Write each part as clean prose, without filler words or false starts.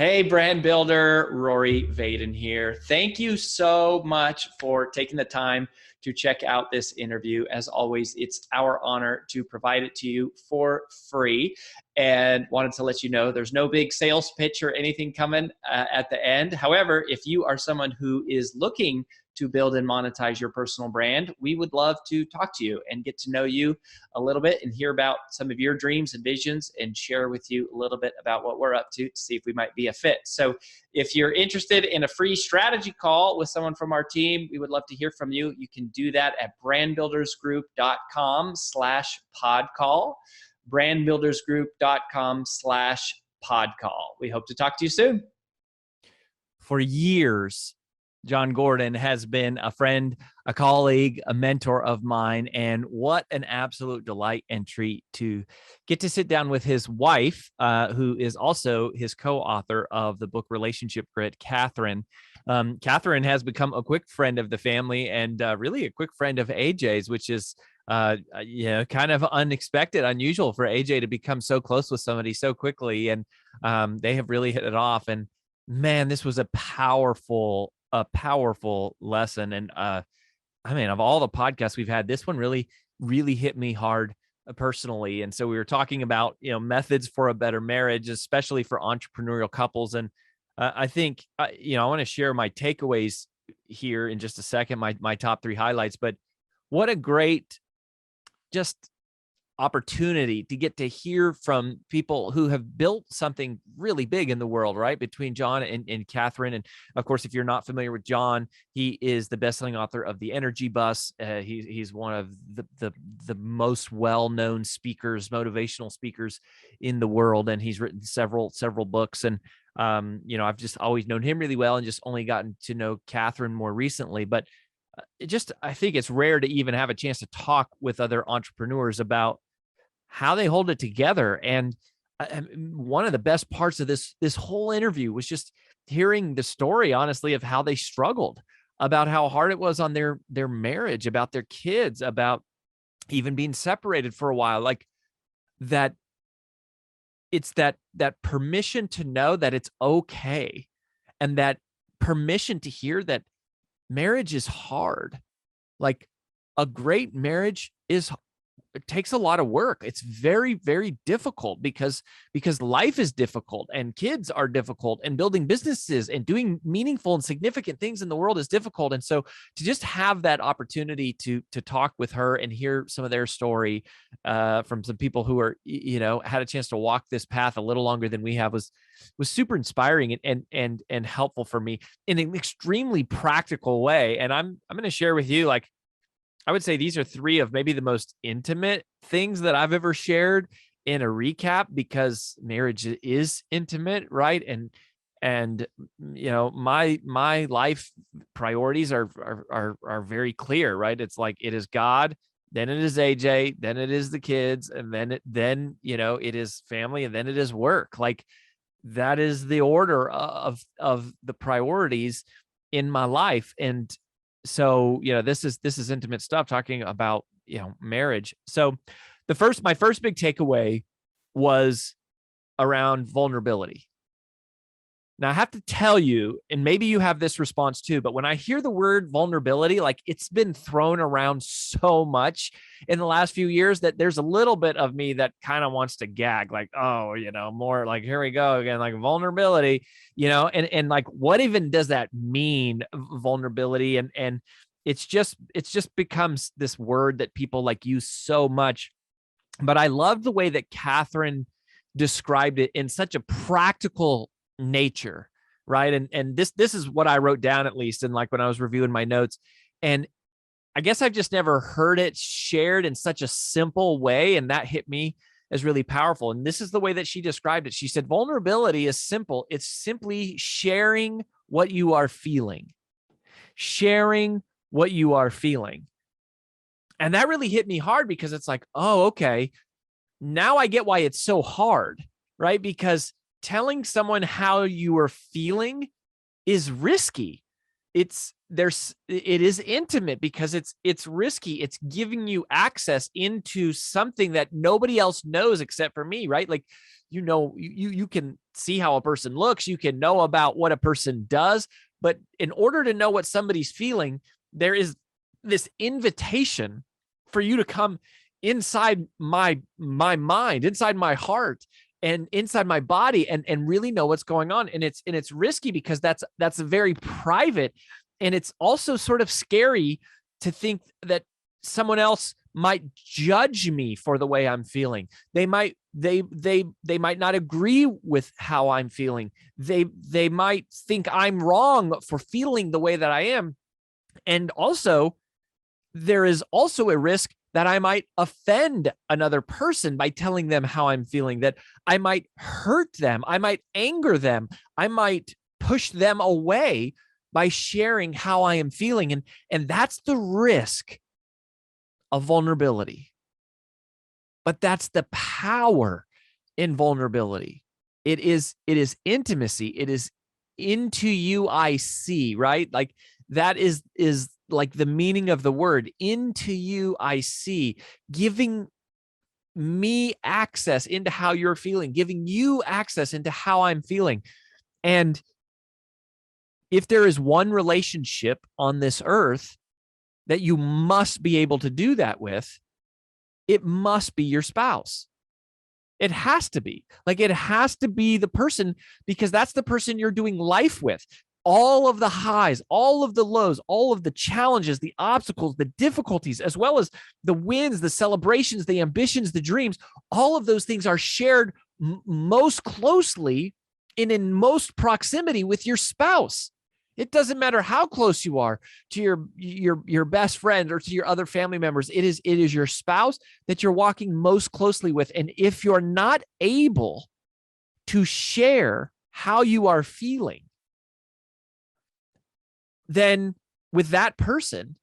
Hey, brand builder, Rory Vaden here. Thank you so much for taking the time to check out this interview. As always, it's our honor to provide it to you for free. And wanted to let you know there's no big sales pitch or anything coming at the end. However, if you are someone who is looking to build and monetize your personal brand, we would love to talk to you and get to know you a little bit and hear about some of your dreams and visions and share with you a little bit about what we're up to see if we might be a fit. So if you're interested in a free strategy call with someone from our team, we would love to hear from you. You can do that at brandbuildersgroup.com/podcall, brandbuildersgroup.com/podcall. We hope to talk to you soon. For years, John Gordon has been a friend, a colleague, a mentor of mine, and what an absolute delight and treat to get to sit down with his wife, who is also his co-author of the book Relationship Grit, Kathryn. Kathryn has become a quick friend of the family and really a quick friend of AJ's, which is kind of unexpected, unusual for AJ to become so close with somebody so quickly, and they have really hit it off. And man, this was a powerful lesson. And of all the podcasts we've had, this one really hit me hard personally. And so we were talking about, methods for a better marriage, especially for entrepreneurial couples. And I think, I want to share my takeaways here in just a second, my top 3 highlights, but what a great just opportunity to get to hear from people who have built something really big in the world, right? Between John and Kathryn. And of course, if you're not familiar with John, he is the best-selling author of The Energy Bus. He's one of the most well-known speakers, motivational speakers in the world. And he's written several books. And, I've just always known him really well and just only gotten to know Kathryn more recently. But I think it's rare to even have a chance to talk with other entrepreneurs about how they hold it together. And one of the best parts of this whole interview was just hearing the story, honestly, of how they struggled, about how hard it was on their marriage, about their kids, about even being separated for a while. Like that, it's that permission to know that it's okay, and that permission to hear that marriage is hard. Like a great marriage it takes a lot of work. It's very, very difficult because life is difficult and kids are difficult and building businesses and doing meaningful and significant things in the world is difficult. And so to just have that opportunity to talk with her and hear some of their story from some people who are, had a chance to walk this path a little longer than we have was super inspiring and helpful for me in an extremely practical way. And I'm going to share with you, like, I would say these are 3 of maybe the most intimate things that I've ever shared in a recap, because marriage is intimate, right? And my life priorities are very clear, right? It's like it is God, then it is AJ, then it is the kids, and then it is family, and then it is work. Like that is the order of the priorities in my life. And so, this is intimate stuff, talking about, marriage. So my first big takeaway was around vulnerability. Now I have to tell you, and maybe you have this response too, but when I hear the word vulnerability, like it's been thrown around so much in the last few years that there's a little bit of me that kind of wants to gag, like, oh, more like, here we go again, like vulnerability, and like, what even does that mean, vulnerability? And it's just becomes this word that people like use so much. But I love the way that Kathryn described it in such a practical nature, right? And this is what I wrote down, at least, and like when I was reviewing my notes. And I guess I've just never heard it shared in such a simple way, and that hit me as really powerful. And this is the way that she described it. She said, vulnerability is simple. It's simply sharing what you are feeling. Sharing what you are feeling. And that really hit me hard, because it's like, oh, okay, now I get why it's so hard, right? Because telling someone how you are feeling is risky. it is intimate because it's risky. It's giving you access into something that nobody else knows except for me, right? Like, you can see how a person looks, you can know about what a person does, but in order to know what somebody's feeling, there is this invitation for you to come inside my mind, inside my heart, and inside my body, and really know what's going on. And it's risky because that's very private, and it's also sort of scary to think that someone else might judge me for the way I'm feeling. They might not agree with how I'm feeling. They might think I'm wrong for feeling the way that I am. And also, there is also a risk that I might offend another person by telling them how I'm feeling, that I might hurt them, I might anger them, I might push them away by sharing how I am feeling. And that's the risk of vulnerability. But that's the power in vulnerability. It is intimacy. It is into you I see, right? Like that is like the meaning of the word. Into you I see, giving me access into how you're feeling, giving you access into how I'm feeling. And if there is one relationship on this earth that you must be able to do that with, it must be your spouse. It has to be. Like, it has to be the person, because that's the person you're doing life with. All of the highs, all of the lows, all of the challenges, the obstacles, the difficulties, as well as the wins, the celebrations, the ambitions, the dreams, all of those things are shared most closely and in most proximity with your spouse. It doesn't matter how close you are to your best friend or to your other family members. It is your spouse that you're walking most closely with. And if you're not able to share how you are feeling, then with that person,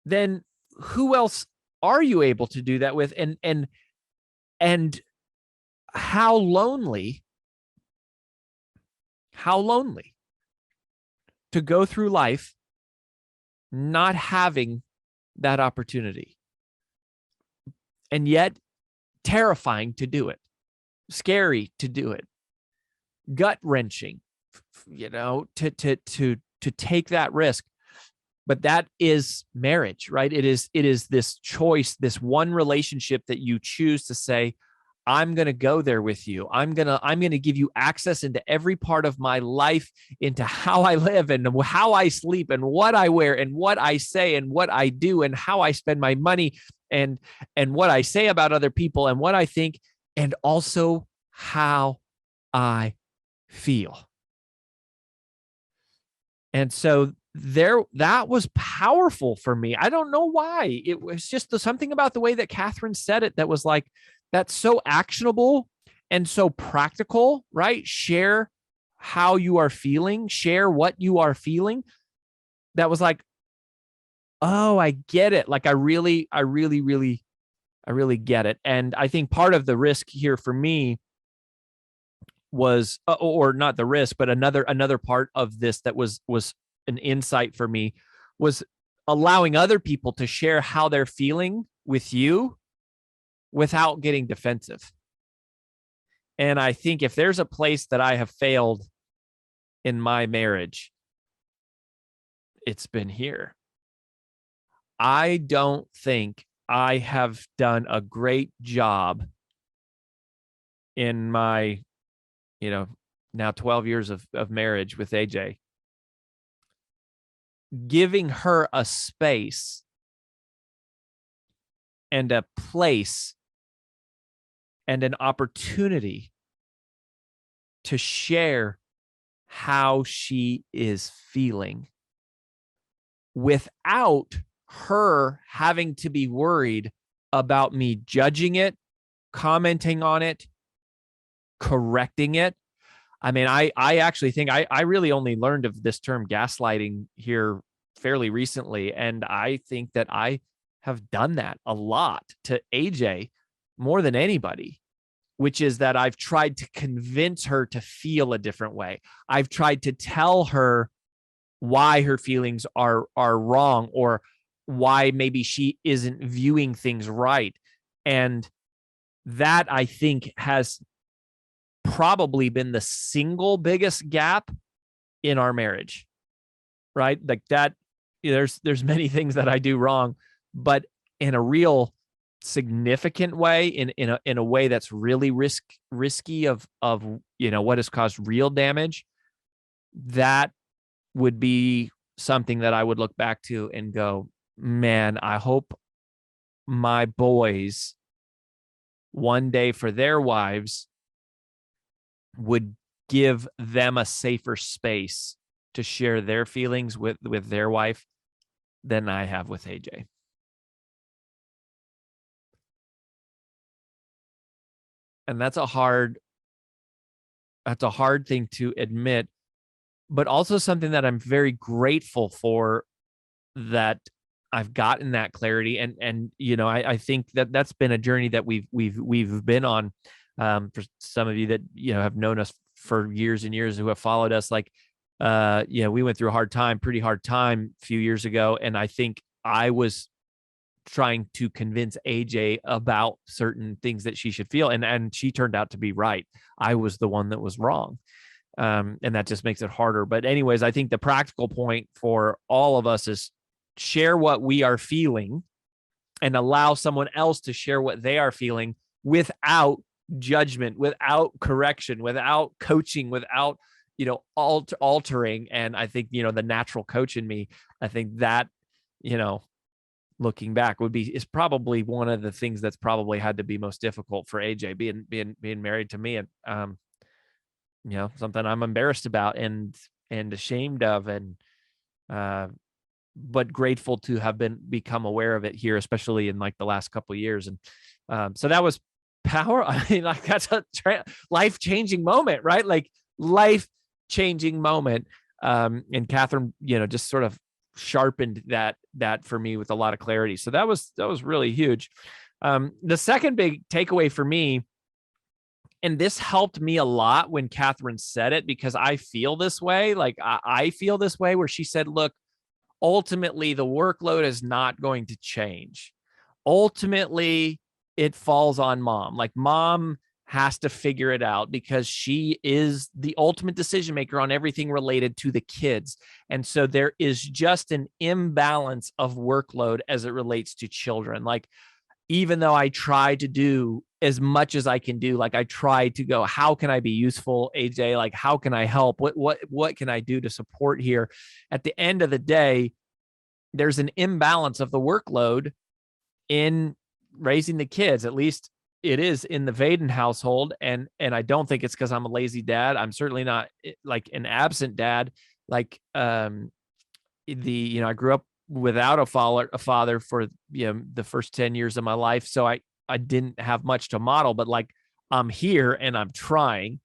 then who else are you able to do that with? And how lonely to go through life not having that opportunity, and yet terrifying to do it, scary to do it, gut wrenching, to take that risk. But that is marriage, right? It is this choice, this one relationship that you choose to say, I'm going to go there with you. I'm going to give you access into every part of my life, into how I live and how I sleep and what I wear and what I say and what I do and how I spend my money and what I say about other people and what I think, and also how I feel. And so that was powerful for me. I don't know why. It was just something about the way that Kathryn said it that was like, that's so actionable and so practical, right? Share how you are feeling, share what you are feeling. That was like, oh, I get it. Like, I really get it. And I think part of the risk here for me was, or not the risk, but another part of this that was an insight for me, was allowing other people to share how they're feeling with you without getting defensive. And I think if there's a place that I have failed in my marriage, it's been here. I don't think I have done a great job in my, now 12 years of marriage with AJ, giving her a space and a place and an opportunity to share how she is feeling without her having to be worried about me judging it, commenting on it, correcting it. I mean, I actually think I really only learned of this term gaslighting here fairly recently. And I think that I have done that a lot to AJ more than anybody, which is that I've tried to convince her to feel a different way. I've tried to tell her why her feelings are wrong, or why maybe she isn't viewing things right. And that, I think, has probably been the single biggest gap in our marriage, right? Like that, there's many things that I do wrong, but in a real significant way, in a way that's really risky of what has caused real damage, that would be something that I would look back to and go, man, I hope my boys one day for their wives would give them a safer space to share their feelings with their wife than I have with AJ. And that's a hard thing to admit, but also something that I'm very grateful for, that I've gotten that clarity. And I think that that's been a journey that we've been on. For some of you that have known us for years and years, who have followed us, like we went through a pretty hard time a few years ago, and I think I was trying to convince AJ about certain things that she should feel, and she turned out to be right. I was the one that was wrong. And that just makes it harder. But anyways, I think the practical point for all of us is share what we are feeling and allow someone else to share what they are feeling without judgment, without correction, without coaching, without altering. And I think the natural coach in me, I think that looking back is probably one of the things that's probably had to be most difficult for AJ, being married to me, and something I'm embarrassed about and ashamed of, and but grateful to have become aware of it here, especially in like the last couple of years. And so that was power. I mean, like that's a life-changing moment, right? Like life-changing moment. And Kathryn, just sort of sharpened that for me with a lot of clarity. So that was really huge. The second big takeaway for me, and this helped me a lot when Kathryn said it, because I feel this way. Like I feel this way, where she said, look, ultimately the workload is not going to change. Ultimately, it falls on mom. Like mom has to figure it out, because she is the ultimate decision maker on everything related to the kids. And so there is just an imbalance of workload as it relates to children. Like, even though I try to do as much as I can do, like I try to go, how can I be useful, AJ? Like, how can I help? What can I do to support here? At the end of the day, there's an imbalance of the workload in raising the kids. At least it is in the Vaden household. And I don't think it's because I'm a lazy dad. I'm certainly not like an absent dad. Like, I grew up without a father for the first 10 years of my life, so I didn't have much to model, but like I'm here and I'm trying,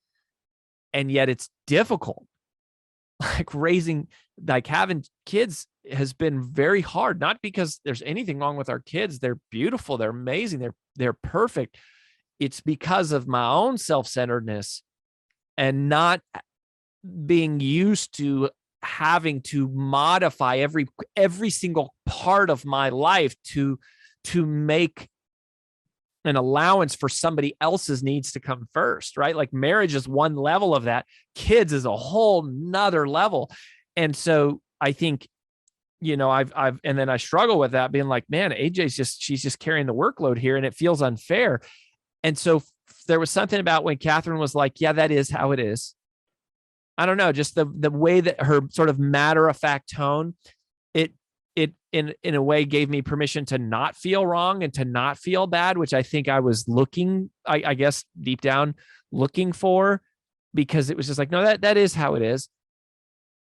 and yet it's difficult. Like having kids has been very hard, not because there's anything wrong with our kids. They're beautiful, they're amazing, they're perfect. It's because of my own self-centeredness and not being used to having to modify every single part of my life to make an allowance for somebody else's needs to come first, right? Like marriage is one level of that. Kids is a whole nother level. And so I think, I've and then I struggle with that, being like, man, she's just carrying the workload here, and it feels unfair. And so there was something about when Kathryn was like, yeah, that is how it is. I don't know, just the way that her sort of matter-of-fact tone, it in a way gave me permission to not feel wrong and to not feel bad, which I think I was I guess deep down looking for, because it was just like, no, that is how it is.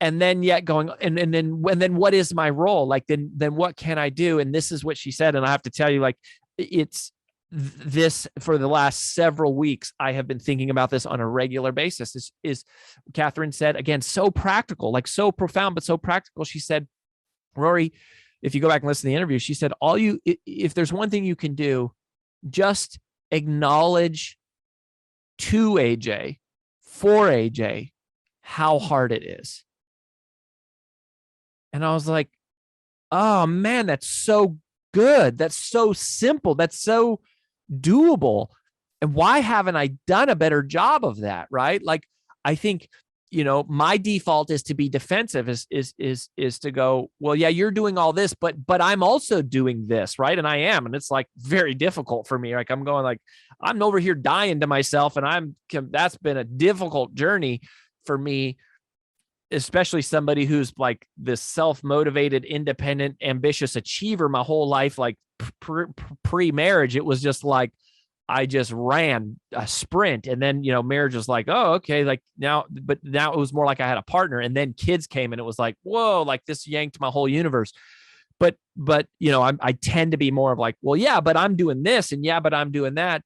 And then yet going, and then what is my role? Like, then what can I do? And this is what she said. And I have to tell you, like, it's this for the last several weeks, I have been thinking about this on a regular basis. Is Kathryn said, again, so practical, like so profound, but so practical. She said, Rory, if you go back and listen to the interview, she said, if there's one thing you can do, just acknowledge to AJ, for AJ, how hard it is. And I was like, oh man, that's so good. That's so simple. That's so doable. And why haven't I done a better job of that? Right. Like, I think, my default is to be defensive, is to go, well, yeah, you're doing all this, but I'm also doing this. Right. And I am. And it's like very difficult for me. Like, I'm going like, I'm over here dying to myself. And that's been a difficult journey for me, especially somebody who's like this self-motivated, independent, ambitious achiever my whole life. Like pre-marriage, it was just like, I just ran a sprint, and then, marriage was like, oh, okay. Like but now it was more like I had a partner, and then kids came and it was like, whoa, like this yanked my whole universe. But, I tend to be more of like, well, yeah, but I'm doing this, and yeah, but I'm doing that.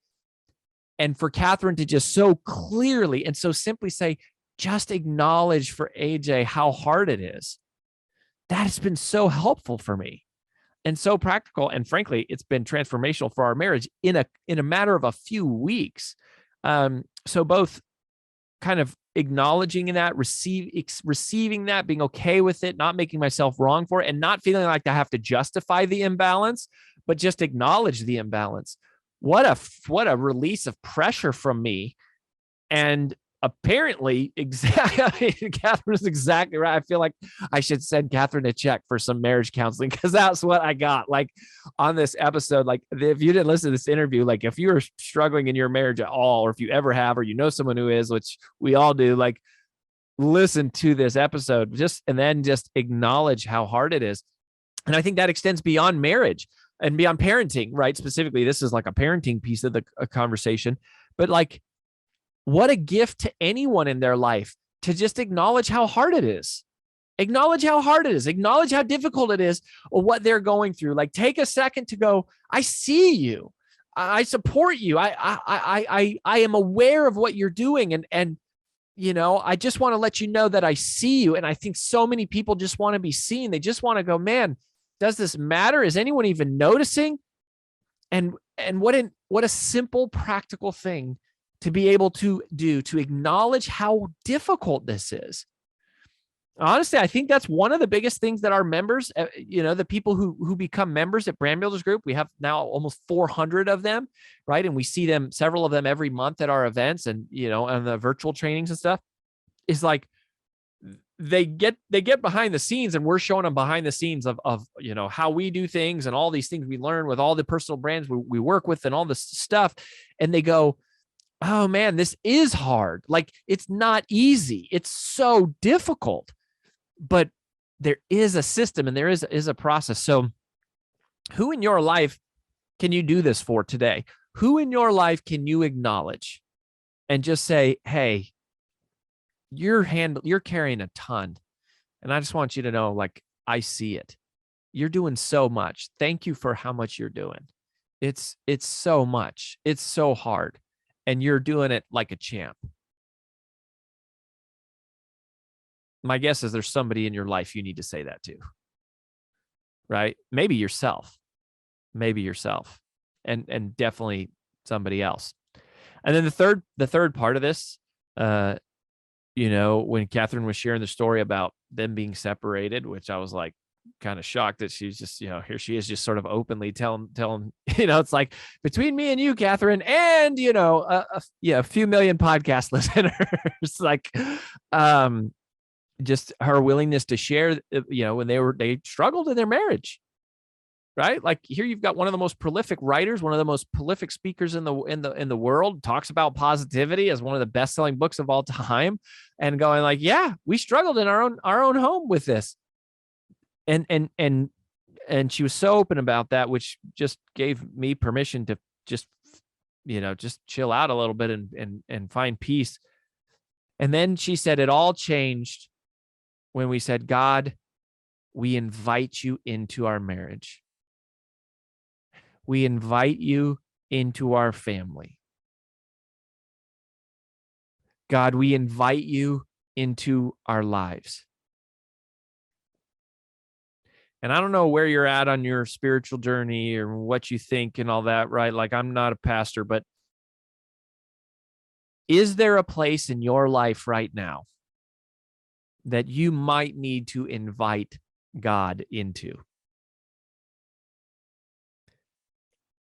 And for Kathryn to just so clearly and so simply say, just acknowledge for AJ how hard it is. That has been so helpful for me and so practical. And frankly, it's been transformational for our marriage in a matter of a few weeks. So both kind of acknowledging that, receiving that, being okay with it, not making myself wrong for it, and not feeling like I have to justify the imbalance, but just acknowledge the imbalance. What a release of pressure from me. And apparently, exactly, Kathryn is exactly right. I feel like I should send Kathryn a check for some marriage counseling, because that's what I got. Like, on this episode, like, if you didn't listen to this interview, like, if you're struggling in your marriage at all, or if you ever have, or someone who is, which we all do, like, listen to this episode, and then just acknowledge how hard it is. And I think that extends beyond marriage and beyond parenting, right? Specifically, this is like a parenting piece of the conversation, but like, what a gift to anyone in their life to just acknowledge how hard it is. Acknowledge how hard it is. Acknowledge how difficult it is, or what they're going through. Like, take a second to go, I see you. I support you. I am aware of what you're doing. And I just want to let you know that I see you. And I think so many people just want to be seen. They just want to go, man, does this matter? Is anyone even noticing? And what a simple, practical thing to be able to do, to acknowledge how difficult this is. Honestly, I think that's one of the biggest things that our members, the people who become members at Brand Builders Group, we have now almost 400 of them, right? And we see them, several of them every month at our events and, and the virtual trainings and stuff, is like, they get behind the scenes, and we're showing them behind the scenes of how we do things and all these things we learn with all the personal brands we work with and all this stuff. And they go, oh man, this is hard. Like, it's not easy. It's so difficult, but there is a system and there is a process. So who in your life can you do this for today? Who in your life can you acknowledge and just say, hey, you're carrying a ton. And I just want you to know, like, I see it. You're doing so much. Thank you for how much you're doing. It's so much. It's so hard. And you're doing it like a champ. My guess is there's somebody in your life you need to say that to, right? Maybe yourself, and definitely somebody else. And then the third part of this, when Kathryn was sharing the story about them being separated, which I was like, kind of shocked that she's just, here she is just sort of openly telling, it's like, between me and you, Kathryn, and, a few million podcast listeners, like, just her willingness to share, when they struggled in their marriage, right? Like, here you've got one of the most prolific writers, one of the most prolific speakers in the world, talks about positivity as one of the best-selling books of all time, and going like, yeah, we struggled in our own home with this. And she was so open about that, which just gave me permission to just chill out a little bit and find peace. And then she said, it all changed when we said, God, we invite you into our marriage. We invite you into our family. God, we invite you into our lives. And I don't know where you're at on your spiritual journey or what you think and all that, right? Like, I'm not a pastor, but is there a place in your life right now that you might need to invite God into.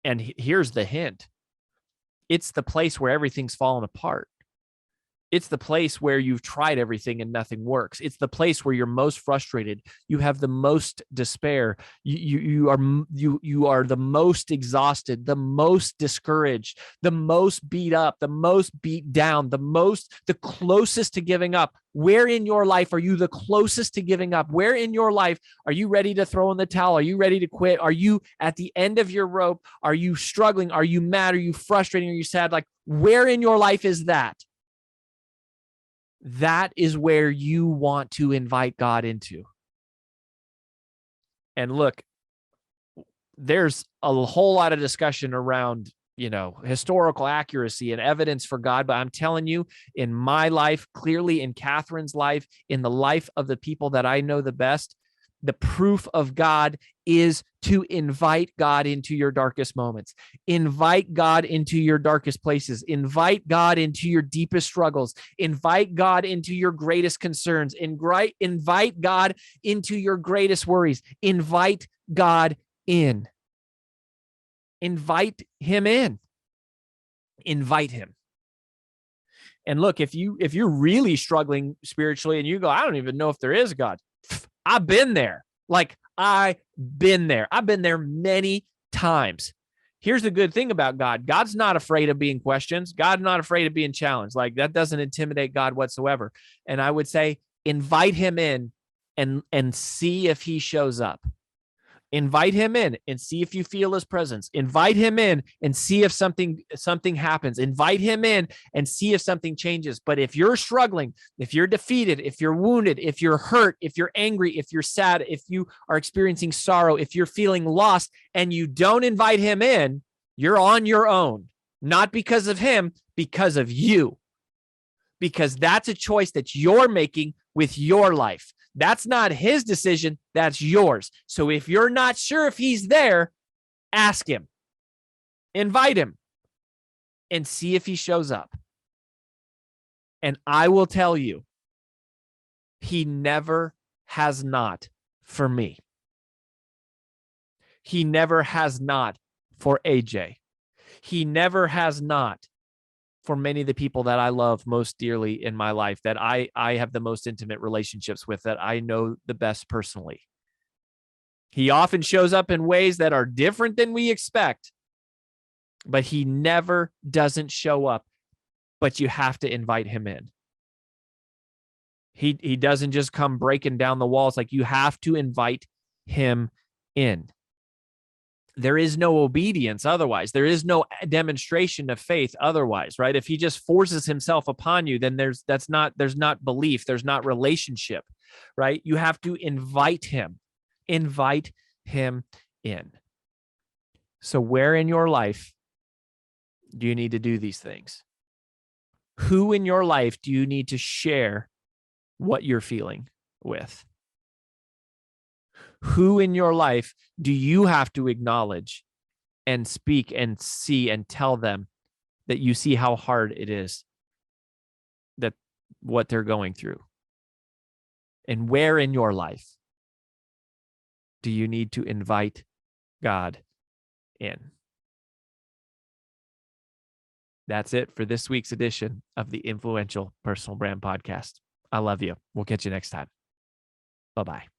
And here's the hint. It's the place where everything's fallen apart. It's the place where you've tried everything and nothing works. It's the place where you're most frustrated. You have the most despair. You are the most exhausted, the most discouraged, the most beat up, the most beat down, the closest to giving up. Where in your life are you the closest to giving up? Where in your life are you ready to throw in the towel? Are you ready to quit? Are you at the end of your rope? Are you struggling? Are you mad? Are you frustrated? Are you sad? Like, where in your life is that? That is where you want to invite God into. And look, there's a whole lot of discussion around, historical accuracy and evidence for God. But I'm telling you, in my life, clearly in Kathryn's life, in the life of the people that I know the best, the proof of God is to invite God into your darkest moments. Invite God into your darkest places. Invite God into your deepest struggles. Invite God into your greatest concerns. Invite God into your greatest worries. Invite God in. Invite him in. Invite him. And look, if you're really struggling spiritually and you go, I don't even know if there is a God. I've been there. I've been there many times. Here's the good thing about God. God's not afraid of being questioned. God's not afraid of being challenged. That doesn't intimidate God whatsoever. And I would say, invite him in and see if he shows up. Invite him in and see if you feel his presence. Invite him in and see if something happens. Invite him in and see if something changes. But if you're struggling, if you're defeated, if you're wounded, if you're hurt, if you're angry, if you're sad, if you are experiencing sorrow, if you're feeling lost and you don't invite him in, you're on your own. Not because of him, because of you. Because that's a choice that you're making with your life. That's not his decision. That's yours. So if you're not sure if he's there, ask him, invite him, and see if he shows up. And I will tell you, he never has not for me. He never has not for AJ. He never has not for many of the people that I love most dearly in my life, that I have the most intimate relationships with, that I know the best personally. He often shows up in ways that are different than we expect, but he never doesn't show up, but you have to invite him in. He doesn't just come breaking down the walls. You have to invite him in. There is no obedience otherwise. There is no demonstration of faith otherwise, right? If he just forces himself upon you, then there's not belief, there's not relationship, right? You have to invite him in. So where in your life do you need to do these things? Who in your life do you need to share what you're feeling with? Who in your life do you have to acknowledge and speak and see and tell them that you see how hard it is, that what they're going through? And where in your life do you need to invite God in? That's it for this week's edition of the Influential Personal Brand Podcast. I love you. We'll catch you next time. Bye-bye.